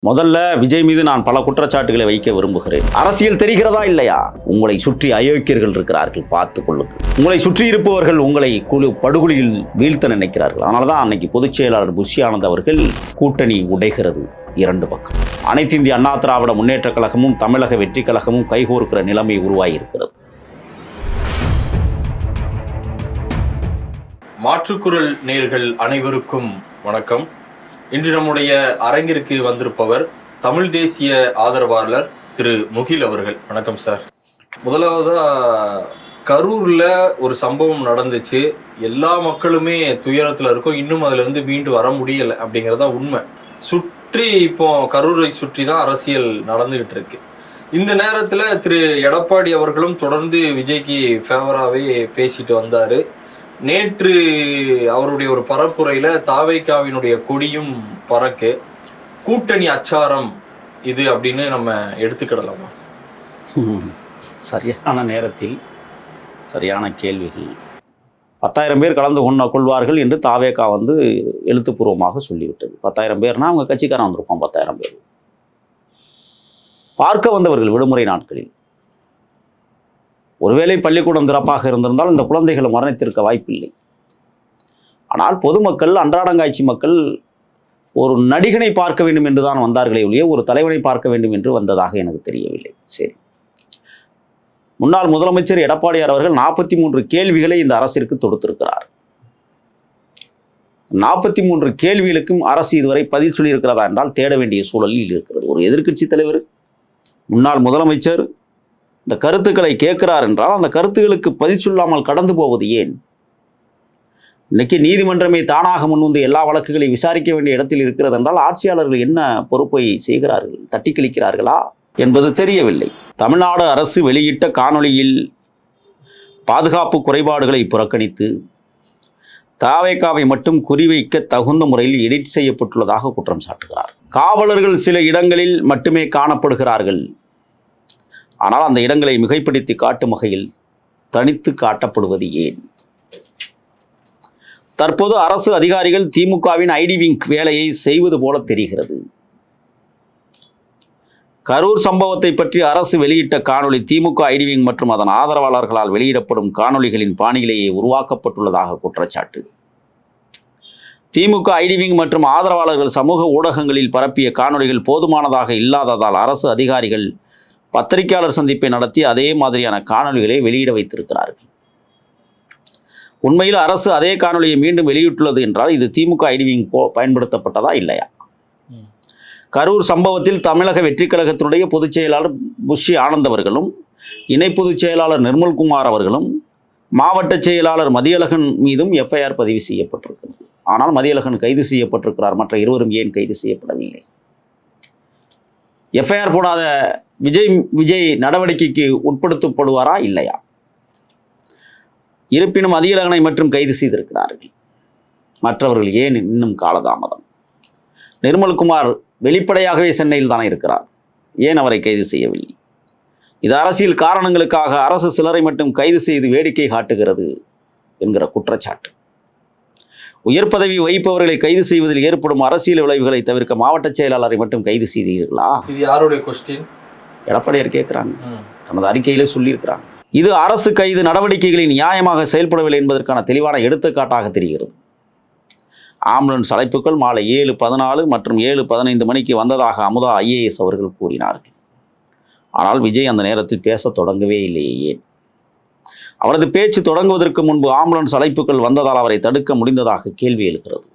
முதல்ல விஜய் மீது நான் பல குற்றச்சாட்டுகளை வைக்க விரும்புகிறேன். அரசியல் தெரிகிறதா இல்லையா? உங்களை சுற்றி அயோக்கியர்கள் இருக்கிறார்கள், பார்த்துக் கொள்ளுங்கள். உங்களை சுற்றி இருப்பவர்கள் உங்களை படுகொலியில் வீழ்த்த நினைக்கிறார்கள். அதனாலதான் அன்னைக்கு பொதுச் செயலாளர் புஷி ஆனந்த் அவர்கள் கூட்டணி உடைகிறது இரண்டு பக்கம். அனைத்து இந்திய அண்ணா திராவிட முன்னேற்ற கழகமும் தமிழக வெற்றி கழகமும் கைகோர்க்கிற நிலைமை உருவாகி இருக்கிறது. மாற்றுக்குரல் நேயர்கள் அனைவருக்கும் வணக்கம். இன்று நம்முடைய அரங்கிற்கு வந்திருப்பவர் தமிழ் தேசிய ஆதரவாளர் திரு முகில் அவர்கள். வணக்கம் சார். முதலாவதா கரூர்ல ஒரு சம்பவம் நடந்துச்சு. எல்லா மக்களுமே துயரத்துல இருக்கோம். இன்னும் அதுல இருந்து மீண்டு வர முடியலை அப்படிங்கறதா உண்மை. சுற்றி இப்போ கரூரை சுற்றி தான் அரசியல் நடந்துகிட்டு இருக்கு. இந்த நேரத்துல திரு எடப்பாடி அவர்களும் தொடர்ந்து விஜய்க்கு ஃபேவராகவே பேசிட்டு வந்தாரு. நேற்று அவருடைய ஒரு பரப்புரையில தாவேகாவினுடைய கொடியும் பறக்கு. கூட்டணி அச்சாரம் இது அப்படின்னு நம்ம எடுத்துக்கிடலாமா? சரியான நேரத்தில் சரியான கேள்விகள். 10,000 பேர் கலந்து கொள்வார்கள் என்று தாவேகா எழுத்துப்பூர்வமாக சொல்லிவிட்டது. 10,000 பேர்னா அவங்க கட்சிக்காரன் வந்திருப்பான். 10,000 பேர் பார்க்க வந்தவர்கள் விடுமுறை நாட்களில். ஒருவேளை பள்ளிக்கூடம் திறப்பாக இருந்திருந்தால் இந்த குழந்தைகள் மரணித்திருக்க வாய்ப்பில்லை. ஆனால் பொதுமக்கள், அன்றாடங்காட்சி மக்கள் ஒரு நடிகனை பார்க்க வேண்டும் என்று தான் வந்தார்களே ஒழிய ஒரு தலைவனை பார்க்க வேண்டும் என்று வந்ததாக எனக்கு தெரியவில்லை. சரி, முன்னாள் முதலமைச்சர் எடப்பாடியார் அவர்கள் 43 கேள்விகளை இந்த அரசிற்கு தொடுத்திருக்கிறார். 43 கேள்விகளுக்கும் அரசு இதுவரை பதில் சொல்லியிருக்கிறதா என்றால் தேட வேண்டிய சூழலில் இருக்கிறது. ஒரு எதிர்க்கட்சி தலைவர், முன்னாள் முதலமைச்சர் இந்த கருத்துக்களை கேட்கிறார் என்றால் அந்த கருத்துக்களுக்கு பதில் சொல்லாமல் கடந்து போவது ஏன்? இன்னைக்கு நீதிமன்றமே தானாக முன்வந்து எல்லா வழக்குகளையும் விசாரிக்க வேண்டிய இடத்தில் இருக்கிறது என்றால் ஆட்சியாளர்கள் என்ன பொறுப்பை செய்கிறார்கள்? தட்டி கழிக்கிறார்களா என்பது தெரியவில்லை. தமிழ்நாடு அரசு வெளியிட்ட காணொளியில் பாதுகாப்பு குறைபாடுகளை புறக்கணித்து தாவேகாவை மட்டும் குறிவைக்க தகுந்த முறையில் எடிட் செய்யப்பட்டுள்ளதாக குற்றம் சாட்டுகிறார். காவலர்கள் சில இடங்களில் மட்டுமே காணப்படுகிறார்கள், ஆனால் அந்த இடங்களை மிகைப்படுத்தி காட்டும் வகையில் தனித்து காட்டப்படுவது ஏன்? தற்போது அரசு அதிகாரிகள் திமுகவின் ஐடி விங் வேலையை செய்வது போல தெரிகிறது. கரூர் சம்பவத்தை பற்றி அரசு வெளியிட்ட காணொளி திமுக ஐடி விங் மற்றும் அதன் ஆதரவாளர்களால் வெளியிடப்படும் காணொளிகளின் பாணியிலேயே உருவாக்கப்பட்டுள்ளதாக குற்றச்சாட்டு. திமுக ஐடி விங் மற்றும் ஆதரவாளர்கள் சமூக ஊடகங்களில் பரப்பிய காணொளிகள் போதுமானதாக இல்லாததால் அரசு அதிகாரிகள் பத்திரிகையாளர் சந்திப்பை நடத்தி அதே மாதிரியான காணொலிகளை வெளியிட வைத்திருக்கிறார்கள். உண்மையில் அரசு அதே காணொலியை மீண்டும் வெளியிட்டுள்ளது என்றால் இது திமுக ஐடிவிங் பயன்படுத்தப்பட்டதா இல்லையா? கரூர் சம்பவத்தில் தமிழக வெற்றி கழகத்தினுடைய பொதுச் செயலாளர் புஷி ஆனந்த் அவர்களும் இணை பொதுச் செயலாளர் நிர்மல்குமார் அவர்களும் மாவட்ட செயலாளர் மதியழகன் மீதும் எஃப்ஐஆர் பதிவு செய்யப்பட்டிருக்கிறது. ஆனால் மதியழகன் கைது செய்யப்பட்டிருக்கிறார். மற்ற இருவரும் ஏன் கைது செய்யப்படவில்லை? எஃப்ஐஆர் போடாத விஜய் நடவடிக்கைக்கு உட்படுத்தப்படுவாரா இல்லையா? இருப்பினும் மதியழகனை மற்றும் கைது செய்திருக்கிறார்கள். மற்றவர்கள் ஏன் இன்னும் காலதாமதம்? நிர்மல்குமார் வெளிப்படையாகவே சென்னையில் தானே இருக்கிறார், ஏன் அவரை கைது செய்யவில்லை? இது அரசியல் காரணங்களுக்காக அரசு சிலரை மட்டும் கைது செய்து வேடிக்கை காட்டுகிறது என்கிற குற்றச்சாட்டு. உயர் பதவி வகிப்பவர்களை கைது செய்வதில் ஏற்படும் அரசியல் விளைவுகளை தவிர்க்க மாவட்ட செயலாளரை மட்டும் கைது செய்தீர்களா? இது யாருடைய கொஸ்டின்? எடப்பாடியார் கேட்கிறாங்க, தனது அறிக்கையிலே சொல்லியிருக்கிறாங்க. இது அரசு கைது நடவடிக்கைகளில் நியாயமாக செயல்படவில்லை என்பதற்கான தெளிவான எடுத்துக்காட்டாக தெரிகிறது. ஆம்புலன்ஸ் அழைப்புகள் மாலை 7:14 மற்றும் 7:15 மணிக்கு வந்ததாக அமுதா IAS அவர்கள் கூறினார்கள். ஆனால் விஜய் அந்த நேரத்தில் பேச தொடங்கவே இல்லையே ஏன்? அவரது பேச்சு தொடங்குவதற்கு முன்பு ஆம்புலன்ஸ் அழைப்புகள் வந்ததால் அவரை தடுக்க முடிந்ததாக கேள்வி எழுகிறது.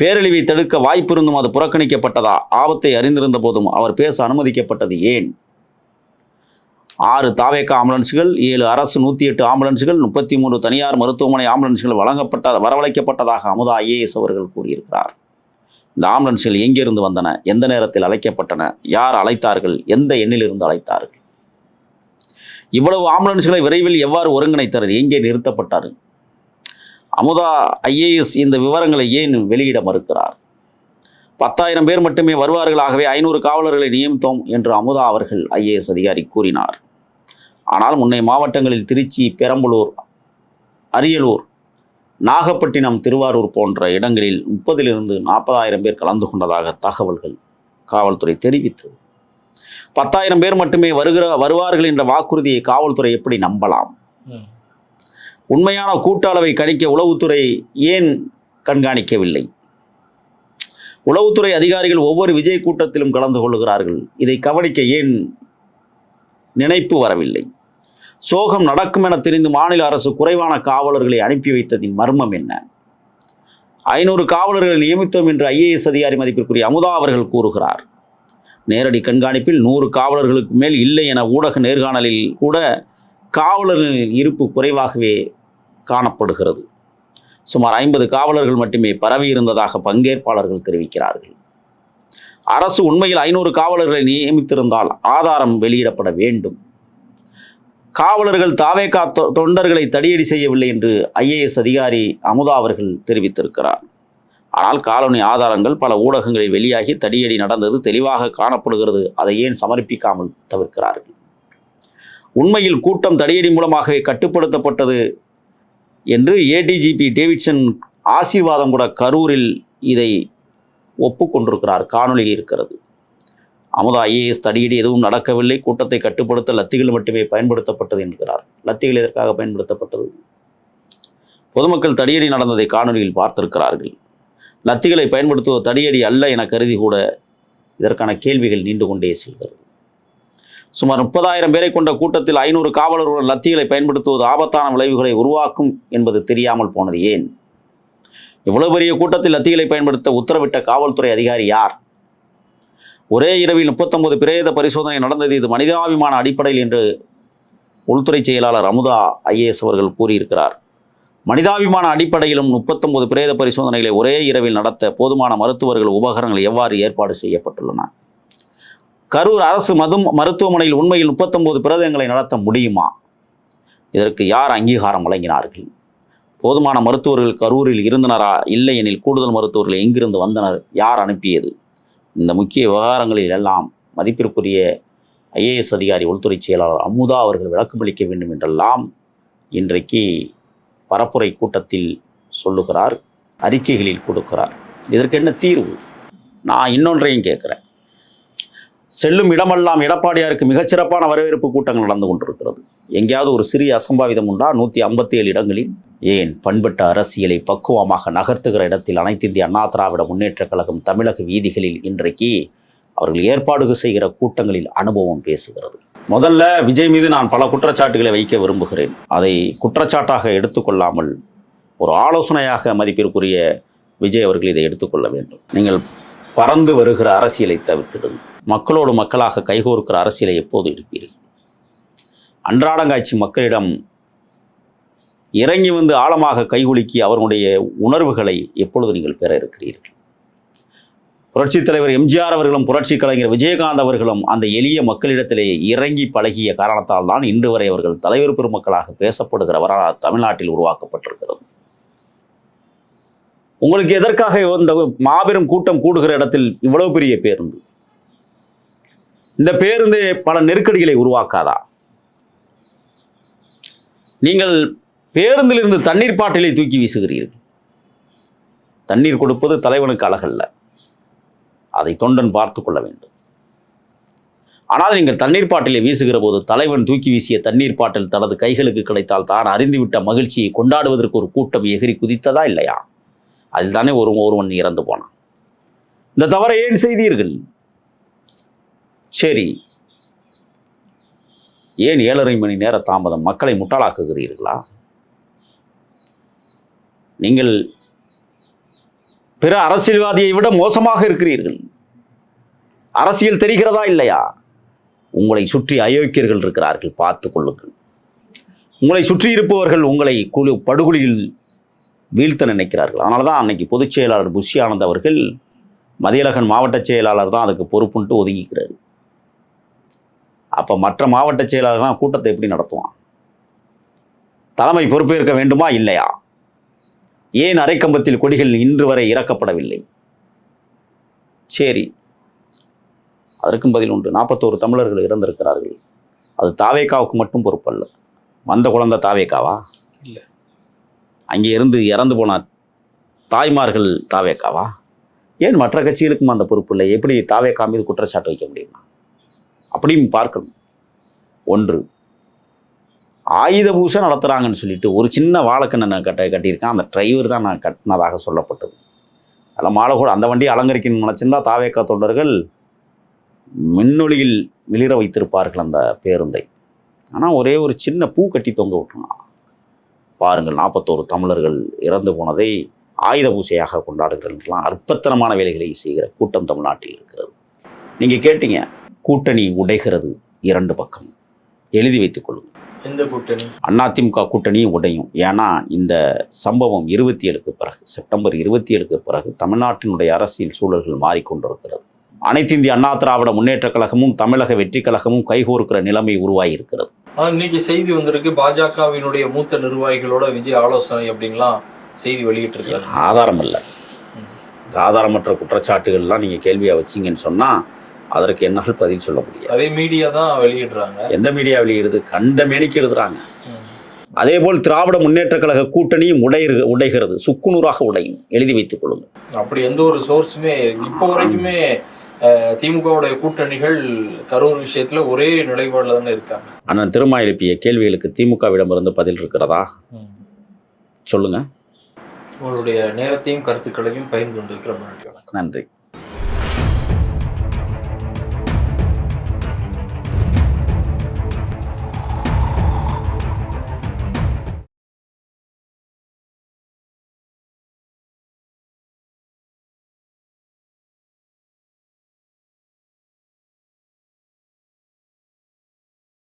பேரழிவை தடுக்க வாய்ப்பிருந்தும் அது புறக்கணிக்கப்பட்டதா? ஆபத்தை அறிந்திருந்த போதும் அவர் பேச அனுமதிக்கப்பட்டது ஏன்? 6 தாவேகா ஆம்புலன்ஸ்கள், 7 அரசு 108 ஆம்புலன்ஸ்கள், 33 தனியார் மருத்துவமனை ஆம்புலன்ஸ்கள் வரவழைக்கப்பட்டதாக அமுதா IAS அவர்கள் கூறியிருக்கிறார். இந்த ஆம்புலன்ஸ்கள் எங்கிருந்து வந்தன? எந்த நேரத்தில் அழைக்கப்பட்டன? யார் அழைத்தார்கள்? எந்த எண்ணிலிருந்து அழைத்தார்கள்? இவ்வளவு ஆம்புலன்ஸ்களை விரைவில் எவ்வாறு ஒருங்கிணைத்தார்? எங்கே நிறுத்தப்பட்டார்? அமுதா IAS இந்த விவரங்களை ஏன் வெளியிட மறுக்கிறார்? 10,000 பேர் மட்டுமே வருவார்களாகவே 500 காவலர்களை நியமித்தோம் என்று அமுதா அவர்கள் IAS அதிகாரி கூறினார். ஆனால் முன்னைய மாவட்டங்களில் திருச்சி, பெரம்பலூர், அரியலூர், நாகப்பட்டினம், திருவாரூர் போன்ற இடங்களில் 30,000 to 40,000 பேர் கலந்து கொண்டதாக தகவல்கள். காவல்துறை தெரிவித்தது. 10,000 பேர் மட்டுமே வருவார்கள் என்ற வாக்குறுதியை காவல்துறை எப்படி நம்பலாம்? உண்மையான கூட்ட அளவை கணிக்க உளவுத்துறை ஏன் கண்காணிக்கவில்லை? உளவுத்துறை அதிகாரிகள் ஒவ்வொரு விஜய் கூட்டத்திலும் கலந்து கொள்கிறார்கள். இதை கவனிக்க ஏன் நினைப்பு வரவில்லை? சோகம் நடக்கும் என தெரிந்து மாநில அரசு குறைவான காவலர்களை அனுப்பி வைத்ததின் மர்மம் என்ன? 500 காவலர்களை நியமித்தோம் என்று IAS அதிகாரி மதிப்பிற்குரிய அமுதா அவர்கள் கூறுகிறார். நேரடி கண்காணிப்பில் 100 காவலர்களுக்கு மேல் இல்லை என ஊடக நேர்காணலில் கூட காவலர்களின் இருப்பு குறைவாகவே காணப்படுகிறது. சுமார் 50 காவலர்கள் மட்டுமே பரவி இருந்ததாக பங்கேற்பாளர்கள் தெரிவிக்கிறார்கள். அரசு உண்மையில் 500 காவலர்களை நியமித்திருந்தால் ஆதாரம் வெளியிடப்பட வேண்டும். காவலர்கள் தாவேகா தொண்டர்களை தடியடி செய்யவில்லை என்று IAS அதிகாரி அமுதா அவர்கள் தெரிவித்திருக்கிறார். ஆனால் காலனி ஆதாரங்கள் பல ஊடகங்களில் வெளியாகி தடியடி நடந்தது தெளிவாக காணப்படுகிறது. அதை ஏன் சமர்ப்பிக்காமல் தவிர்க்கிறார்கள்? உண்மையில் கூட்டம் தடியடி மூலமாகவே கட்டுப்படுத்தப்பட்டது என்று ADGP டேவிட்சன் ஆசீர்வாதம் கூட கரூரில் இதை ஒப்புக்கொண்டிருக்கிறார். காணொலி இருக்கிறது. அமுதா IAS தடியடி எதுவும் நடக்கவில்லை, கூட்டத்தை கட்டுப்படுத்த லத்திகள் மட்டுமே பயன்படுத்தப்பட்டது என்கிறார். லத்திகள் எதற்காக பயன்படுத்தப்பட்டது? பொதுமக்கள் தடியடி நடந்ததை காணொலியில் பார்த்திருக்கிறார்கள். லத்திகளை பயன்படுத்துவது தடியடி அல்ல என கருதி கூட இதற்கான கேள்விகள் நீண்டு கொண்டே செல்கிறது. சுமார் 30,000 பேரை கொண்ட கூட்டத்தில் 500 காவலர்களுடன் லத்திகளை பயன்படுத்துவது ஆபத்தான விளைவுகளை உருவாக்கும் என்பது தெரியாமல் போனது ஏன்? இவ்வளவு பெரிய கூட்டத்தில் லத்திகளை பயன்படுத்த உத்தரவிட்ட காவல்துறை அதிகாரி யார்? ஒரே இரவில் 39 பிரேத பரிசோதனை நடந்தது. இது மனிதாபிமான அடிப்படையில் என்று உள்துறை செயலாளர் அமுதா IAS அவர்கள் கூறியிருக்கிறார். மனிதாபிமான அடிப்படையிலும் 39 பிரேத பரிசோதனைகளை ஒரே இரவில் நடத்த போதுமான மருத்துவர்கள் உபகரணங்கள் எவ்வாறு ஏற்பாடு செய்யப்பட்டுள்ளன? கரூர் அரசு மருத்துவமனையில் உண்மையில் 39 பிரேதங்களை நடத்த முடியுமா? இதற்கு யார் அங்கீகாரம் வழங்கினார்கள்? போதுமான மருத்துவர்கள் கரூரில் இருந்தனரா? இல்லை எனில் கூடுதல் மருத்துவர்கள் எங்கிருந்து வந்தனர்? யார் அனுப்பியது? இந்த முக்கிய விவகாரங்களில் எல்லாம் மதிப்பிற்குரிய IAS அதிகாரி உள்துறை செயலாளர் அமுதா அவர்கள் விளக்கமளிக்க வேண்டும் என்றெல்லாம் இன்றைக்கு பரப்புரை கூட்டத்தில் சொல்லுகிறார், அறிக்கைகளில் கொடுக்கிறார். இதற்கு என்ன தீர்வு? நான் இன்னொன்றையும் கேட்குறேன். செல்லும் இடமெல்லாம் எடப்பாடியாருக்கு மிகச்சிறப்பான வரவேற்பு கூட்டங்கள் நடந்து கொண்டிருக்கிறது. எங்கேயாவது ஒரு சிறிய அசம்பாவிதம் உண்டா? 157 இடங்களில். ஏன் பண்பட்ட அரசியலை பக்குவமாக நகர்த்துகிற இடத்தில் அனைத்து இந்திய அண்ணா திராவிட முன்னேற்றக் கழகம் தமிழக வீதிகளில் இன்றைக்கு அவர்கள் ஏற்பாடு செய்கிற கூட்டங்களில் அனுபவம் பேசுகிறது. முதல்ல விஜய் மீது நான் பல குற்றச்சாட்டுகளை வைக்க விரும்புகிறேன். அதை குற்றச்சாட்டாக எடுத்துக்கொள்ளாமல் ஒரு ஆலோசனையாக மதிப்பிற்குரிய விஜய் அவர்கள் இதை எடுத்துக்கொள்ள வேண்டும். நீங்கள் பறந்து வருகிற அரசியலை தவிர்த்திடுங்கள். மக்களோடு மக்களாக கைகோர்க்கிற அரசியலை எப்போது எடுப்பீர்கள்? அன்றாடங்காட்சி மக்களிடம் இறங்கி வந்து ஆழமாக கைகுலுக்கி அவர்களுடைய உணர்வுகளை எப்பொழுது நீங்கள் பெற இருக்கிறீர்கள்? புரட்சித் தலைவர் எம்ஜிஆர் அவர்களும் புரட்சி கலைஞர் விஜயகாந்த் அவர்களும் அந்த எளிய மக்களிடத்திலே இறங்கி பழகிய காரணத்தால் தான் இன்று வரை அவர்கள் தலைவர் பெருமக்களாக பேசப்படுகிற வரலாறு தமிழ்நாட்டில் உருவாக்கப்பட்டிருக்கிறது. உங்களுக்கு எதற்காக இந்த மாபெரும் கூட்டம் கூடுகிற இடத்தில் இவ்வளவு பெரிய பேருந்து? இந்த பேருந்து பல நெருக்கடிகளை உருவாக்காதா? நீங்கள் பேருந்திலிருந்து தண்ணீர் பாட்டிலை தூக்கி வீசுகிறீர்கள். தண்ணீர் கொடுப்பது தலைவனுக்கு அழகல்ல, அதை தொண்டன் பார்த்து கொள்ள வேண்டும். ஆனால் நீங்கள் தண்ணீர் பாட்டிலை வீசுகிற போது தலைவன் தூக்கி வீசிய தண்ணீர் பாட்டில் தனது கைகளுக்கு கிடைத்தால் தான் அறிந்துவிட்ட மகிழ்ச்சியை கொண்டாடுவதற்கு ஒரு கூட்டம் எகிரி குதித்ததா இல்லையா? அதில் தானே ஒருவன் இறந்து போனான். இந்த தவறை ஏன் செய்தீர்கள்? சரி, ஏன் 7.5 மணி நேர தாமதம்? மக்களை முட்டாளாக்குகிறீர்களா? நீங்கள் பிற அரசியல்வாதியை விட மோசமாக இருக்கிறீர்கள். அரசியல் தெரிகிறதா இல்லையா? உங்களை சுற்றி அயோக்கியர்கள் இருக்கிறார்கள், பார்த்து கொள்ளுங்கள். உங்களை சுற்றி இருப்பவர்கள் உங்களை படுகொலியில் வீழ்த்த நினைக்கிறார்கள். அதனால தான் அன்னைக்கு பொதுச் செயலாளர் புஷி ஆனந்த் அவர்கள் மதியழகன் மாவட்ட செயலாளர் தான் அதுக்கு பொறுப்புன்ட்டு ஒதுங்கிக்கிறாரு. அப்போ மற்ற மாவட்ட செயலாளர் கூட்டத்தை எப்படி நடத்துவான்? தலைமை பொறுப்பேற்க வேண்டுமா இல்லையா? ஏன் அரைக்கம்பத்தில் கொடிகள் இன்று வரை இறக்கப்படவில்லை? சரி, அதற்கும் பதில் உண்டு. 41 தமிழர்கள் இறந்திருக்கிறார்கள். அது தாவேக்காவுக்கு மட்டும் பொறுப்பல்ல. வந்த குழந்தை தாவேக்காவா? இல்லை. அங்கே இருந்து இறந்து போன தாய்மார்கள் தாவேக்காவா? ஏன் மற்ற கட்சிகளுக்கும் அந்த பொறுப்பு இல்லை? எப்படி தாவேகா மீது குற்றச்சாட்டு வைக்க முடியுமா? அப்படியும் பார்க்கணும். ஒன்று, ஆயுத பூசை நடத்துகிறாங்கன்னு சொல்லிட்டு ஒரு சின்ன வாழைக்கண்ணை கட்டியிருக்கான். அந்த டிரைவர் தான் நான் கட்டினதாக சொல்லப்பட்டது. அதில் மாலை கூட அந்த வண்டியை அலங்கரிக்கணும்னு நினச்சிருந்தா தாவேகா தொண்டர்கள் மின்னொளியில் வெளியிட வைத்திருப்பார்கள் அந்த பேருந்தை. ஆனால் ஒரே ஒரு சின்ன பூ கட்டி தொங்க விட்டுருந்தான். பாருங்கள், 41 தமிழர்கள் இறந்து போனதை ஆயுத பூசையாக கொண்டாடுகிறதுலாம் அற்பத்தனமான வேலைகளை செய்கிற கூட்டம் தமிழ்நாட்டில் இருக்கிறது. நீங்கள் கேட்டீங்க, கூட்டணி உடைகிறது 2 பக்கம். எழுதி வைத்துக் கொள்ளுங்கள். எந்த கூட்டணி? அதிமுக கூட்டணி உடையும். ஏன்னா இந்த சம்பவம் 27க்கு பிறகு, செப்டம்பர் 27க்கு பிறகு தமிழ்நாட்டினுடைய அரசியல் சூழல்கள் மாறிக்கொண்டிருக்கிறது. அனைத்து இந்திய அண்ணா திராவிட முன்னேற்ற கழகமும் தமிழக வெற்றி கழகமும் கைகோர்க்கிற நிலைமை உருவாகி இருக்கிறது. ஆனால் இன்னைக்கு செய்தி வந்திருக்கு, பாஜகவினுடைய மூத்த நிர்வாகிகளோட விஜய் ஆலோசனை அப்படின்லாம் செய்தி வெளியிட்டிருக்கிறாங்க. ஆதாரம் இல்லை. ஆதாரமற்ற குற்றச்சாட்டுகள்லாம் நீங்கள் கேள்வியாக வச்சிங்கன்னு சொன்னால் அதற்கு என்னால் பதில் சொல்ல முடியாது. அதே மீடியா தான் வெளியிடுறாங்க. எந்த மீடியா வெளியிடுது? கண்ட மேனிக்கு எழுதுறாங்க. அதே போல் திராவிட முன்னேற்ற கழக கூட்டணியும் உடைகிறது, சுக்குநூறாக உடையும். எழுதி வைத்துக் கொள்ளுங்கள். அப்படி எந்த ஒரு சோர்ஸுமே இப்போ வரைக்குமே திமுகவுடைய கூட்டணிகள் கரூர் விஷயத்துல ஒரே நிலைப்பாடுல தானே இருக்காங்க. அண்ணன் திருமா எழுப்பிய கேள்விகளுக்கு திமுகவிடமிருந்து பதில் இருக்கிறதா? சொல்லுங்க. உங்களுடைய நேரத்தையும் கருத்துக்களையும் பகிர்ந்து கொண்டிருக்கிற நன்றி.